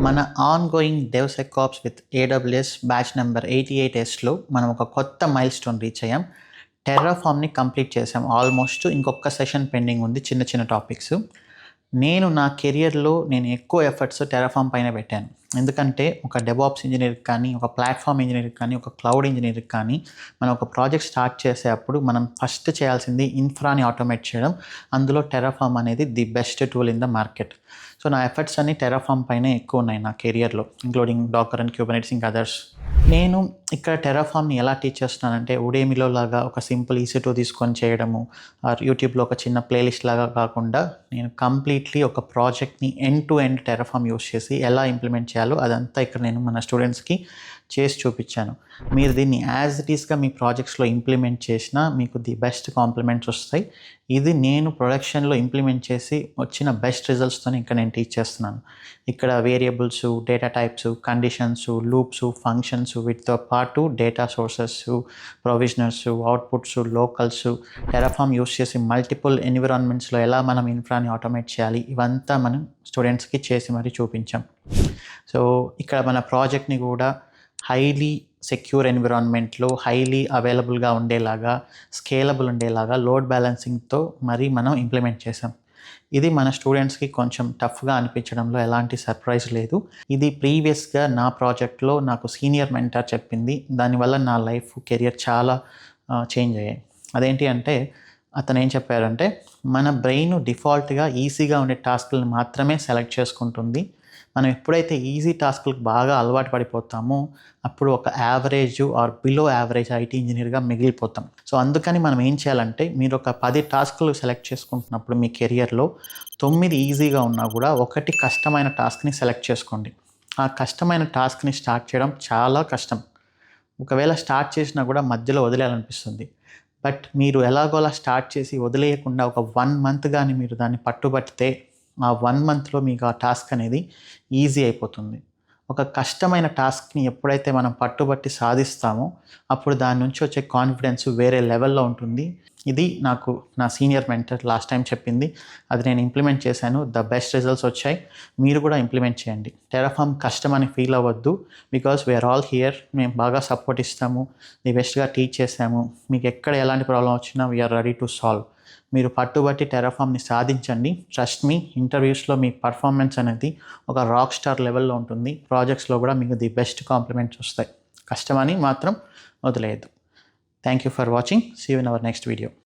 మన ongoing DevSecOps with AWS batch number 88Sలో మనం ఒక కొత్త మైల్‌స్టోన్ రీచ్ అయ్యాం. టెర్రాఫార్మ్‌ని కంప్లీట్ చేసాం. ఆల్మోస్ట్ ఇంకొక సెషన్ పెండింగ్ ఉంది. చిన్న చిన్న టాపిక్స్. నేను నా కెరియర్‌లో ఎక్కువ ఎఫర్ట్స్ టెర్రాఫార్మ్ పైన పెట్టాను. ఎందుకంటే ఒక డెవాప్స్ ఇంజినీర్‌కి కానీ, ఒక ప్లాట్‌ఫార్మ్ ఇంజినీర్‌కి కానీ, ఒక క్లౌడ్ ఇంజినీర్‌కి కానీ మనం ఒక ప్రాజెక్ట్ స్టార్ట్ చేసేటప్పుడు మనం ఫస్ట్ చేయాల్సింది ఇన్ఫ్రాని ఆటోమేట్ చేయడం. అందులో టెర్రాఫార్మ్ అనేది the best tool in the market. So నా ఎఫర్ట్స్ అన్నీ టెర్రాఫార్మ్ పైనే ఎక్కువ ఉన్నాయి నా కెరియర్‌లో. ఇంక్లూడింగ్ డాకర్ అండ్ క్యూబర్నెటిస్ ఇంకా అదర్స్. నేను ఇక్కడ టెర్రాఫార్మ్‌ని ఎలా టీచ్ చేస్తున్నానంటే ఉడేమిలో లాగా ఒక సింపుల్ EC2 తీసుకొని చేయడము, ఆర్ యూట్యూబ్‌లో ఒక చిన్న ప్లేలిస్ట్ లాగా కాకుండా నేను కంప్లీట్‌లీ ఒక ప్రాజెక్ట్‌ని end to end Terraform use చేసి ఎలా ఇంప్లిమెంట్ చేయాలో అదంతా ఇక్కడ నేను మన స్టూడెంట్స్‌కి చేసి చూపించాను. మీరు దీన్ని యాజ్ ఇట్ ఈస్‌గా మీ ప్రాజెక్ట్స్‌లో ఇంప్లిమెంట్ చేసినా మీకు ది బెస్ట్ కాంప్లిమెంట్స్ వస్తాయి. ఇది నేను ప్రొడక్షన్‌లో ఇంప్లిమెంట్ చేసి వచ్చిన బెస్ట్ రిజల్ట్స్‌తోని ఇక్కడ నేను టీచ్ చేస్తున్నాను. ఇక్కడ variables, data types, conditions, loops, functions వీటితో పాటు data sources, provisioners, outputs, locals, Terraform use చేసి మల్టిపుల్ ఎన్విరాన్మెంట్స్‌లో ఎలా మనం ఇన్ఫ్రాని ఆటోమేట్ చేయాలి ఇవంతా మనం స్టూడెంట్స్‌కి చేసి మరీ చూపించాం. సో ఇక్కడ మన ప్రాజెక్ట్‌ని కూడా హైలీ సెక్యూర్ ఎన్విరాన్మెంట్లో హైలీ అవైలబుల్గా ఉండేలాగా, స్కేలబుల్ ఉండేలాగా లోడ్ బ్యాలెన్సింగ్తో మరి మనం ఇంప్లిమెంట్ చేసాం. ఇది మన స్టూడెంట్స్‌కి కొంచెం టఫ్‌గా అనిపించడంలో ఎలాంటి సర్ప్రైజ్ లేదు. ఇది ప్రీవియస్‌గా నా ప్రాజెక్ట్‌లో నాకు సీనియర్ మెంటర్ చెప్పింది. దానివల్ల నా లైఫ్, కెరియర్ చాలా చేంజ్ అయ్యాయి. అదేంటి అంటే అతను ఏం చెప్పారంటే మన బ్రెయిన్ డిఫాల్ట్‌గా ఈజీగా ఉండే టాస్క్‌లను మాత్రమే సెలెక్ట్ చేసుకుంటుంది. మనం ఎప్పుడైతే ఈజీ టాస్క్‌లకు బాగా అలవాటు పడిపోతామో అప్పుడు ఒక average or below average IT ఇంజినీర్‌గా మిగిలిపోతాం. సో అందుకని మనం ఏం చేయాలంటే మీరు ఒక 10 టాస్క్‌లు సెలెక్ట్ చేసుకుంటున్నప్పుడు మీ కెరియర్‌లో 9 ఈజీగా ఉన్నా కూడా ఒకటి కష్టమైన టాస్క్‌ని సెలెక్ట్ చేసుకోండి. ఆ కష్టమైన టాస్క్‌ని స్టార్ట్ చేయడం చాలా కష్టం. ఒకవేళ స్టార్ట్ చేసినా కూడా మధ్యలో వదిలేయాలనిపిస్తుంది. బట్ మీరు ఎలాగోలా స్టార్ట్ చేసి వదిలేయకుండా ఒక 1 మంత్ గాని మీరు దాన్ని పట్టుబట్టితే ఆ 1 మంత్‌లో మీకు ఆ టాస్క్ అనేది ఈజీ అయిపోతుంది. ఒక కష్టమైన టాస్క్‌ని ఎప్పుడైతే మనం పట్టుబట్టి సాధిస్తామో అప్పుడు దాని నుంచి వచ్చే కాన్ఫిడెన్స్ వేరే లెవెల్‌లో ఉంటుంది. ఇది నాకు నా సీనియర్ మెంటర్ లాస్ట్ టైం చెప్పింది. అది నేను ఇంప్లిమెంట్ చేశాను. ద బెస్ట్ రిజల్ట్స్ వచ్చాయి. మీరు కూడా ఇంప్లిమెంట్ చేయండి. టెర్రాఫార్మ్ కష్టం అని ఫీల్ అవ్వద్దు. Because we are all here. మేము బాగా సపోర్ట్ ఇస్తాము. ది బెస్ట్‌గా టీచ్ చేసాము. మీకు ఎక్కడ ఎలాంటి ప్రాబ్లమ్ వచ్చినా వీఆర్ రెడీ టు సాల్వ్. మీరు పట్టుబట్టి టెర్రాఫార్మ్‌ని సాధించండి. ట్రస్ట్ మీ, ఇంటర్వ్యూస్‌లో మీ పర్ఫార్మెన్స్ అనేది ఒక రాక్ స్టార్ లెవెల్‌లో ఉంటుంది. ప్రాజెక్ట్స్‌లో కూడా మీకు ది బెస్ట్ కాంప్లిమెంట్స్ వస్తాయి. కష్టమని మాత్రం వదిలేయద్దు. Thank you for watching. See you in our next video.